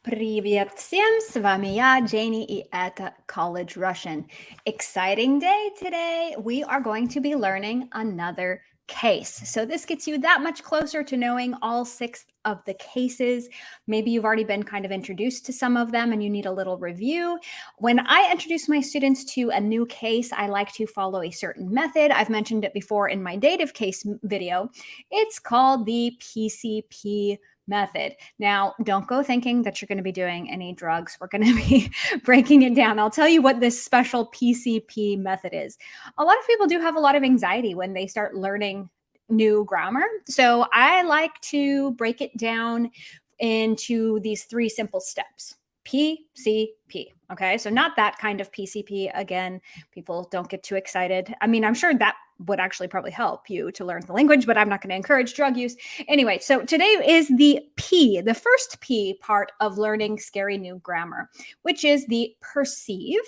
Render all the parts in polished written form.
Привет всем! С вами я, Janie, и это College Russian. Exciting day today. We are going to be learning another case. So this gets you that much closer to knowing all six of the cases. Maybe you've already been kind of introduced to some of them and you need a little review. When I introduce my students to a new case, I like to follow a certain method. I've mentioned it before in my dative case video. It's called the PCP method. Now, don't go thinking that you're going to be doing any drugs. We're going to be breaking it down. I'll tell you what this special PCP method is. A lot of people do have a lot of anxiety when they start learning new grammar. So I like to break it down into these three simple steps. PCP. Okay. So not that kind of PCP. Again, people don't get too excited. I mean, I'm sure that would actually probably help you to learn the language, but I'm not going to encourage drug use. Anyway, so today is the P, the first P part of learning scary new grammar, which is the perceive.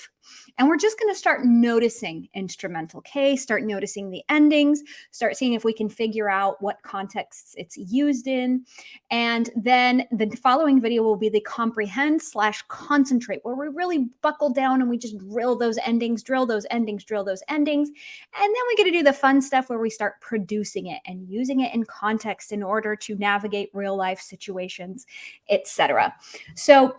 And we're just going to start noticing instrumental case, start noticing the endings, start seeing if we can figure out what contexts it's used in. And then the following video will be the comprehend / concentrate, where we really buckle down and we just drill those endings, drill those endings, drill those endings. And then we get to do the fun stuff where we start producing it and using it in context in order to navigate real life situations, etc. So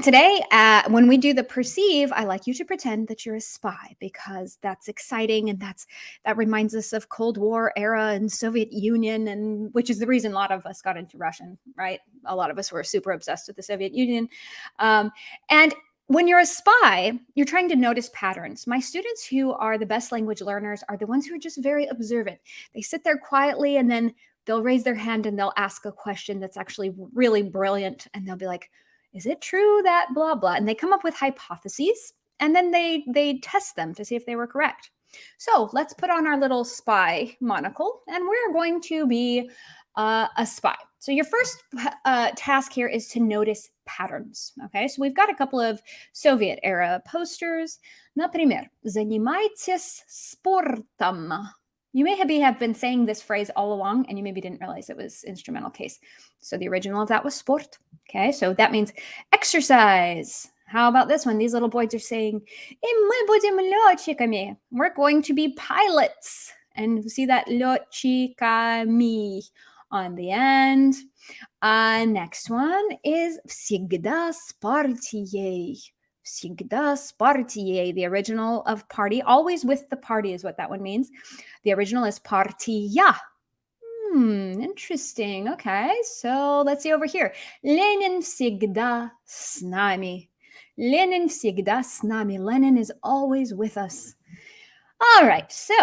today, when we do the perceive, I like you to pretend that you're a spy because that's exciting and that reminds us of Cold War era and Soviet Union, and which is the reason a lot of us got into Russian, right? A lot of us were super obsessed with the Soviet Union, and when you're a spy, you're trying to notice patterns. My students who are the best language learners are the ones who are just very observant. They sit there quietly and then they'll raise their hand and they'll ask a question that's actually really brilliant, and they'll be like, is it true that blah, blah? And they come up with hypotheses and then they test them to see if they were correct. So let's put on our little spy monocle and we're going to be a spy. So your first task here is to notice patterns. Okay, so we've got a couple of Soviet era posters. Например, занимайтесь спортом. You may have been saying this phrase all along and you maybe didn't realize it was instrumental case. So the original of that was sport. Okay, so that means exercise. How about this one? These little boys are saying, мы будем летчиками. We're going to be pilots. And see that летчиками on the end. Next one is всегда с партией. Всегда с партией. The original of party, always with the party is what that one means. The original is партия. Interesting. Okay, so let's see over here. Ленин всегда с нами. Ленин всегда с нами. Lenin is always with us. All right, so,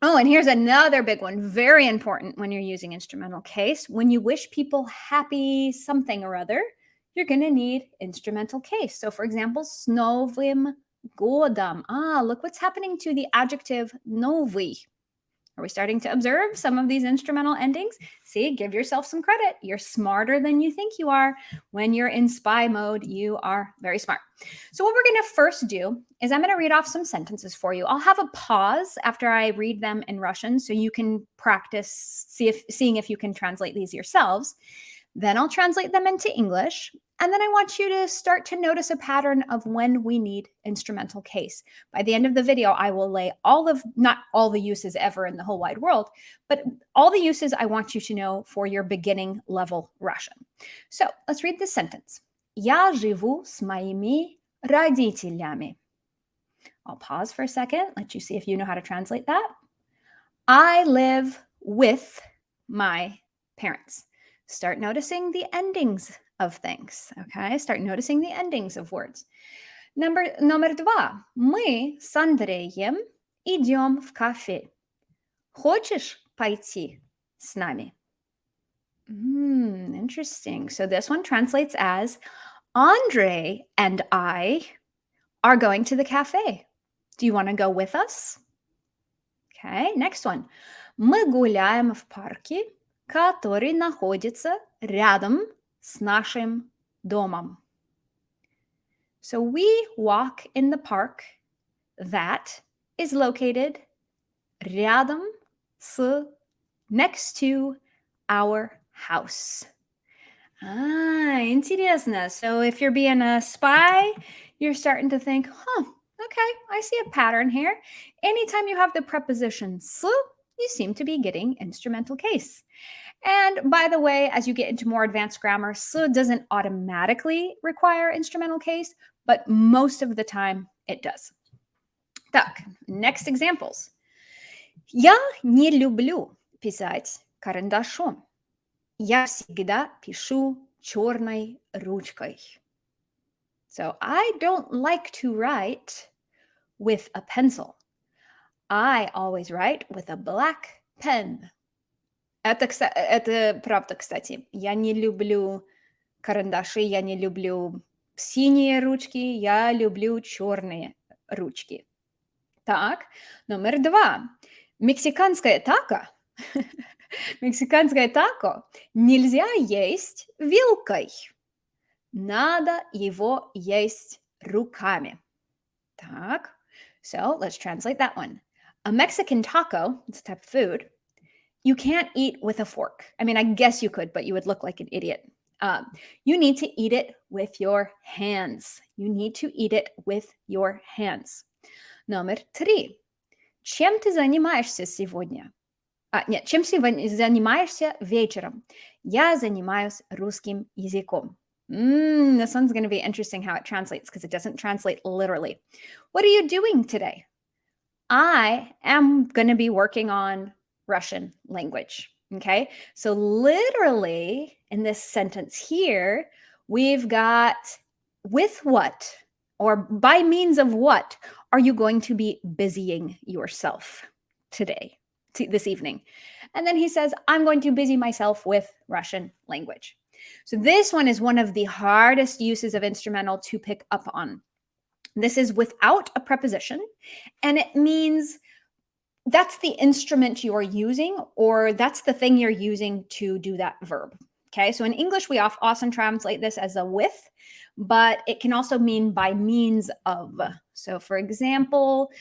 and here's another big one, very important when you're using instrumental case. When you wish people happy something or other, you're going to need instrumental case. So, for example, с Новым годом. Look what's happening to the adjective новый. Are we starting to observe some of these instrumental endings? See, give yourself some credit. You're smarter than you think you are. When you're in spy mode, you are very smart. So what we're going to first do is I'm going to read off some sentences for you. I'll have a pause after I read them in Russian so you can practice seeing if you can translate these yourselves. Then I'll translate them into English. And then I want you to start to notice a pattern of when we need instrumental case. By the end of the video, I will lay not all the uses ever in the whole wide world, but all the uses I want you to know for your beginning level Russian. So let's read this sentence. Я живу с моими родителями. I'll pause for a second, let you see if you know how to translate that. I live with my parents. Start noticing the endings of things, okay? Start noticing the endings of words. Номер два. Мы с Андреем идем в кафе. Хочешь пойти с нами? Interesting. So this one translates as Andre and I are going to the cafe. Do you want to go with us? Okay, next one. Мы гуляем в парке, который находится рядом с нашим домом. So we walk in the park that is located рядом с, next to our house. интересно. So if you're being a spy, you're starting to think, okay, I see a pattern here. Anytime you have the preposition s, you seem to be getting instrumental case. And by the way, as you get into more advanced grammar, s doesn't automatically require instrumental case, but most of the time it does. Так, next examples. Я не люблю писать карандашом. Я всегда пишу черной ручкой. So I don't like to write with a pencil. I always write with a black pen. Это правда, кстати. Я не люблю карандаши, я не люблю синие ручки, я люблю черные ручки. Так, номер 2. Мексиканское тако. Мексиканское тако нельзя есть вилкой. Надо его есть руками. Так, so let's translate that one. A Mexican taco, it's a type of food, you can't eat with a fork. I mean, I guess you could, but you would look like an idiot. You need to eat it with your hands. You need to eat it with your hands. Номер 3. Чем ты занимаешься сегодня? Нет, чем ты занимаешься вечером? Я занимаюсь русским языком. This one's going to be interesting how it translates because it doesn't translate literally. What are you doing today? I am going to be working on Russian language. Okay, so literally in this sentence here, we've got with what or by means of what are you going to be busying yourself today, this evening? And then he says, I'm going to busy myself with Russian language. So this one is one of the hardest uses of instrumental to pick up on. This is without a preposition, and it means that's the instrument you are using, or that's the thing you're using to do that verb. Okay, so in English, we often translate this as a with, but it can also mean by means of. So for example,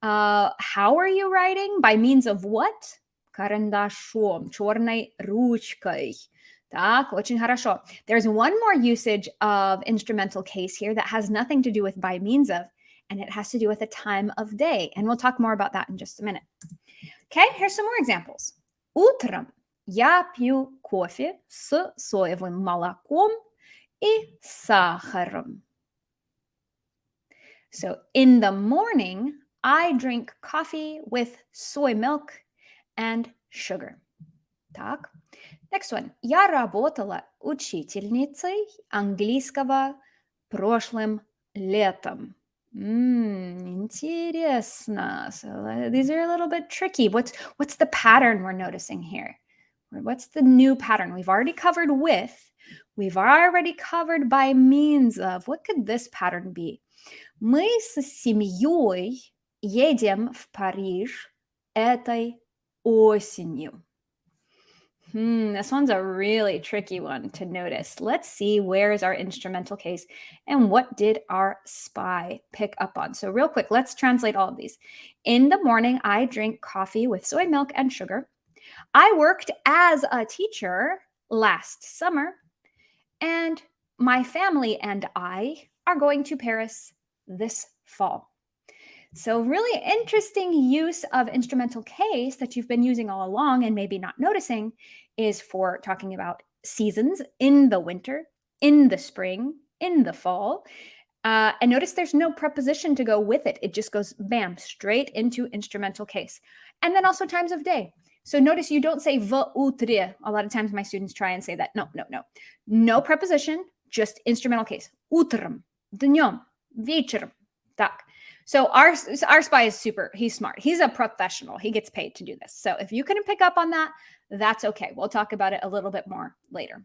how are you writing? By means of what? Карандашом, черной ручкой. Так, очень хорошо. There's one more usage of instrumental case here that has nothing to do with by means of, and it has to do with a time of day. And we'll talk more about that in just a minute. Okay, here's some more examples. Утром я пью кофе с соевым молоком и сахаром. So in the morning, I drink coffee with soy milk and sugar. Так. Next one. Я работала учительницей английского прошлым летом. Интересно. So these are a little bit tricky. What's the pattern we're noticing here? What's the new pattern? We've already covered with. We've already covered by means of. What could this pattern be? Мы с семьей едем в Париж этой осенью. This one's a really tricky one to notice. Let's see, where is our instrumental case and what did our spy pick up on? So real quick, let's translate all of these. In the morning, I drink coffee with soy milk and sugar. I worked as a teacher last summer, and my family and I are going to Paris this fall. So really interesting use of instrumental case that you've been using all along and maybe not noticing is for talking about seasons in the winter, in the spring, in the fall. And notice there's no preposition to go with it. It just goes, bam, straight into instrumental case. And then also times of day. So notice you don't say v utре. A lot of times my students try and say that. No. No preposition, just instrumental case. Утром, днем, вечером. Так. So our spy is he's smart. He's a professional. He gets paid to do this. So if you couldn't pick up on that, that's okay. We'll talk about it a little bit more later.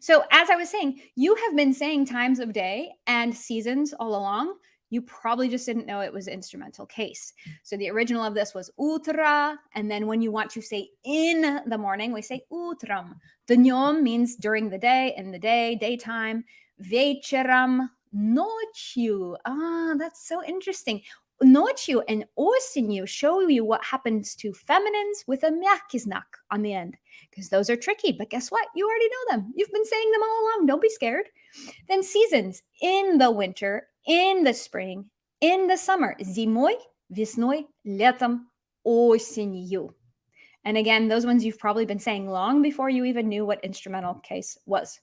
So as I was saying, you have been saying times of day and seasons all along. You probably just didn't know it was instrumental case. So the original of this was утро. And then when you want to say in the morning, we say утром. Днем means during the day, in the day, daytime. Вечером, ночью. That's so interesting. Ночью and осенью show you what happens to feminines with a мягкий знак on the end. because those are tricky. But guess what? You already know them. You've been saying them all along. Don't be scared. Then seasons: in the winter, in the spring, in the summer. Зимой, весной, летом, осенью. And again, those ones you've probably been saying long before you even knew what instrumental case was.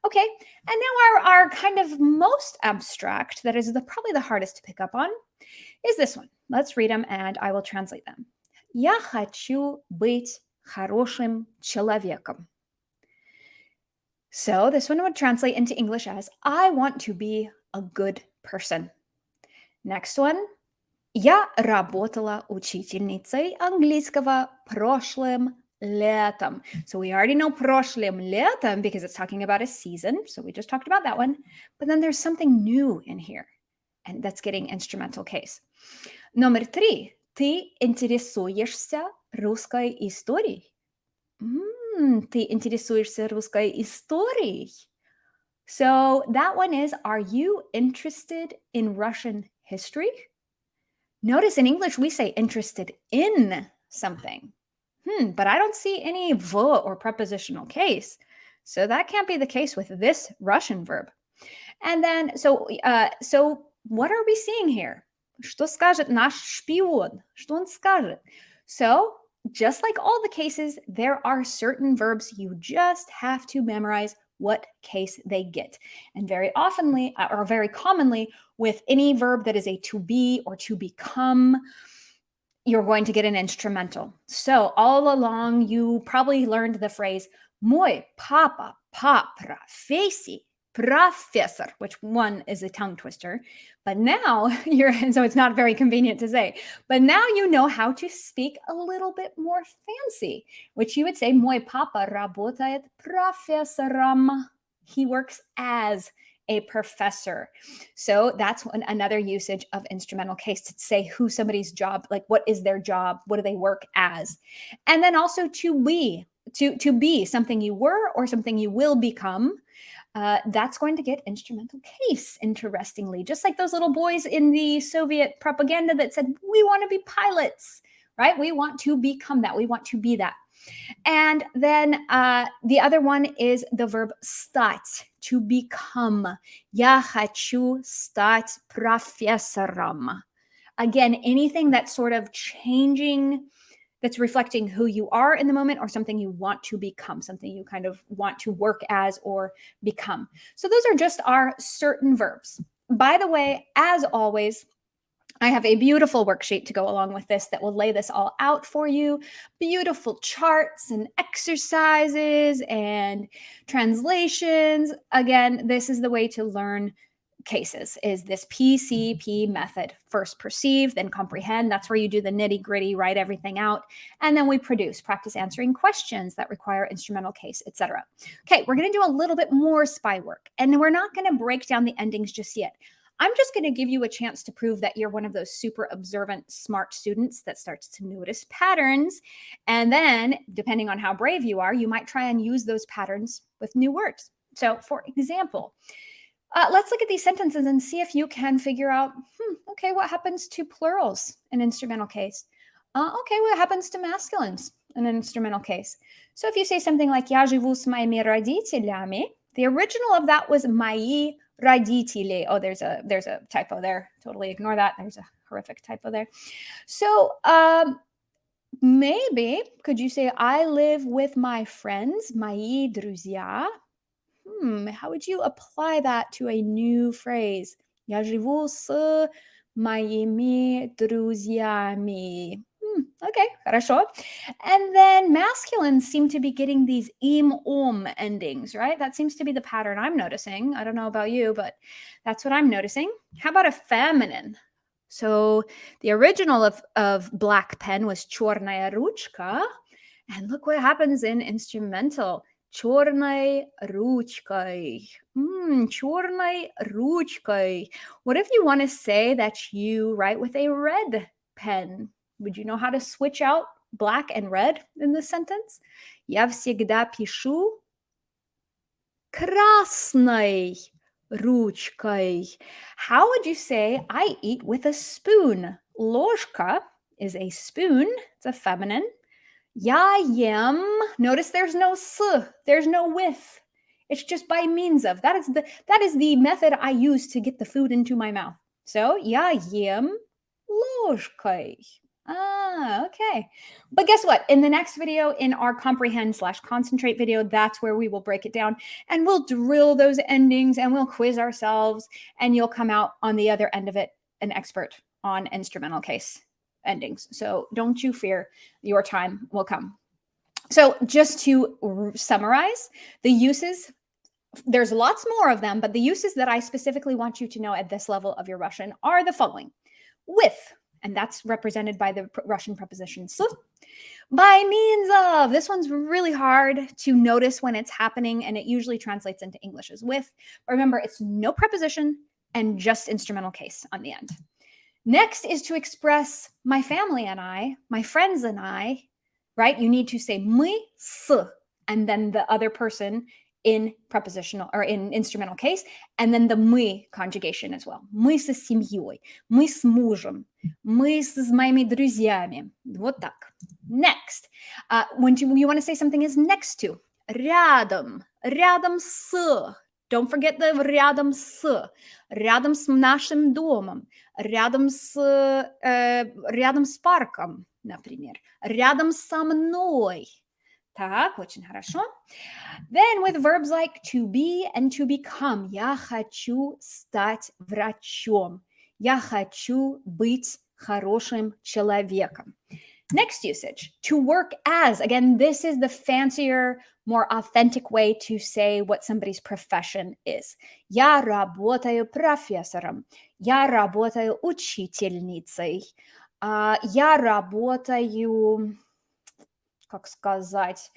Okay, and now our kind of most abstract, that is probably the hardest to pick up on, is this one. Let's read them and I will translate them. Я хочу быть хорошим человеком. So this one would translate into English as I want to be a good person. Next one. Я работала учительницей английского прошлым летом. So we already know прошлым летом because it's talking about a season. So we just talked about that one. But then there's something new in here. And that's getting instrumental case. Номер 3. Ты интересуешься русской историей? Ты интересуешься русской историей? So that one is, are you interested in Russian history? Notice in English, we say interested in something. But I don't see any v or prepositional case. So that can't be the case with this Russian verb. And then, so what are we seeing here? Что скажет наш шпион? Что он скажет? So just like all the cases, there are certain verbs you just have to memorize what case they get. And very oftenly, or very commonly, with any verb that is a to be or to become, you're going to get an instrumental. So all along, you probably learned the phrase мой папа по профессии профессор, which one is a tongue twister. But now so it's not very convenient to say. But now you know how to speak a little bit more fancy, which you would say мой папа работает профессором. He works as a professor. So that's another usage of instrumental case, to say who somebody's job, like what is their job, what do they work as. And then also to be something you were or something you will become. That's going to get instrumental case, interestingly, just like those little boys in the Soviet propaganda that said, we want to be pilots, right? We want to become that. We want to be that. And then the other one is the verb стать, to become. Я хочу стать профессором. Again, anything that's sort of changing, that's reflecting who you are in the moment, or something you want to become, something you kind of want to work as or become. So those are just our certain verbs. By the way, as always, I have a beautiful worksheet to go along with this that will lay this all out for you. Beautiful charts and exercises and translations. Again, this is the way to learn cases, is this PCP method. First perceive, then comprehend. That's where you do the nitty gritty, write everything out. And then we produce, practice answering questions that require instrumental case, etc. Okay, we're going to do a little bit more spy work, and we're not going to break down the endings just yet. I'm just going to give you a chance to prove that you're one of those super observant, smart students that starts to notice patterns. And then, depending on how brave you are, you might try and use those patterns with new words. So, for example, let's look at these sentences and see if you can figure out, okay, what happens to plurals in instrumental case? Okay, what happens to masculines in an instrumental case? So if you say something like «Я живу с моими родителями», the original of that was «мои родители». Oh, there's a typo there. Totally ignore that. There's a horrific typo there. So maybe could you say «I live with my friends», «мои друзья»? How would you apply that to a new phrase? Я живу с моими друзьями. Okay, хорошо. And then masculines seem to be getting these endings, right? That seems to be the pattern I'm noticing. I don't know about you, but that's what I'm noticing. How about a feminine? So the original of black pen was черная ручка. And look what happens in instrumental. Черной ручкой. Черной ручкой. What if you want to say that you write with a red pen? Would you know how to switch out black and red in this sentence? Я всегда пишу красной ручкой. How would you say I eat with a spoon? Ложка is a spoon. It's a feminine. Я ем. Notice there's no s, there's no with. It's just by means of. That is the method I use to get the food into my mouth. So я ем ложкой. Okay. But guess what? In the next video, in our comprehend/concentrate video, that's where we will break it down and we'll drill those endings and we'll quiz ourselves and you'll come out on the other end of it an expert on instrumental case endings. So don't you fear, your time will come. So just to summarize, the uses, there's lots more of them, but the uses that I specifically want you to know at this level of your Russian are the following. With, and that's represented by the Russian preposition s. By means of, this one's really hard to notice when it's happening, and it usually translates into English as with. But remember, it's no preposition and just instrumental case on the end. Next is to express my family and I, my friends and I, right? You need to say мы с, and then the other person in prepositional or in instrumental case, and then the мы conjugation as well. Мы со семьей, мы с мужем, мы с моими друзьями. Вот так. Next, when you want to say something is next to, рядом, рядом с. Don't forget the рядом с нашим домом, рядом с парком, например, рядом со мной. Так, очень хорошо. Then with verbs like to be and to become. Я хочу стать врачом. Я хочу быть хорошим человеком. Next usage, to work as. Again, this is the fancier, more authentic way to say what somebody's profession is. Я работаю профессором. Я работаю учительницей. Я работаю, как сказать,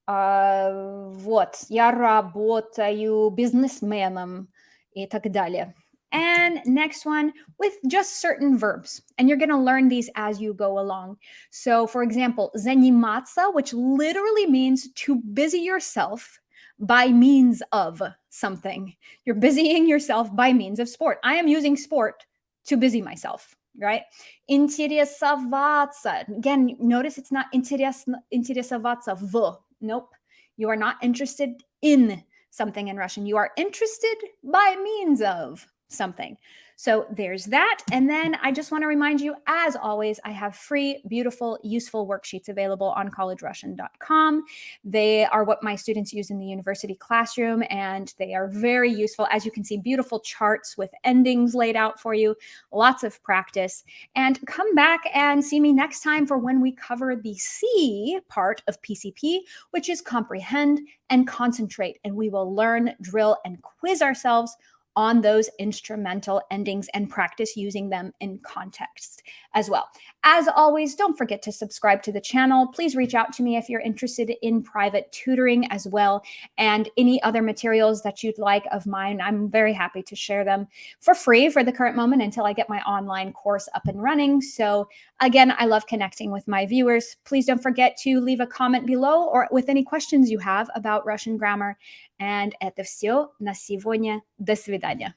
вот, я работаю бизнесменом и так далее. And next one, with just certain verbs. And you're going to learn these as you go along. So, for example, заниматься, which literally means to busy yourself by means of something. You're busying yourself by means of sport. I am using sport to busy myself, right? Интересоваться. Again, notice it's not интересоваться в. Nope. You are not interested in something in Russian. You are interested by means of something. So there's that. And then I just want to remind you, as always, I have free, beautiful, useful worksheets available on collegerussian.com. They are what my students use in the university classroom, and they are very useful. As you can see, beautiful charts with endings laid out for you, lots of practice. And come back and see me next time for when we cover the C part of PCP, which is comprehend and concentrate. And we will learn, drill, and quiz ourselves on those instrumental endings and practice using them in context as well. As always, don't forget to subscribe to the channel. Please reach out to me if you're interested in private tutoring as well, and any other materials that you'd like of mine. I'm very happy to share them for free for the current moment until I get my online course up and running. So again, I love connecting with my viewers. Please don't forget to leave a comment below or with any questions you have about Russian grammar. And это все на сегодня. До свидания.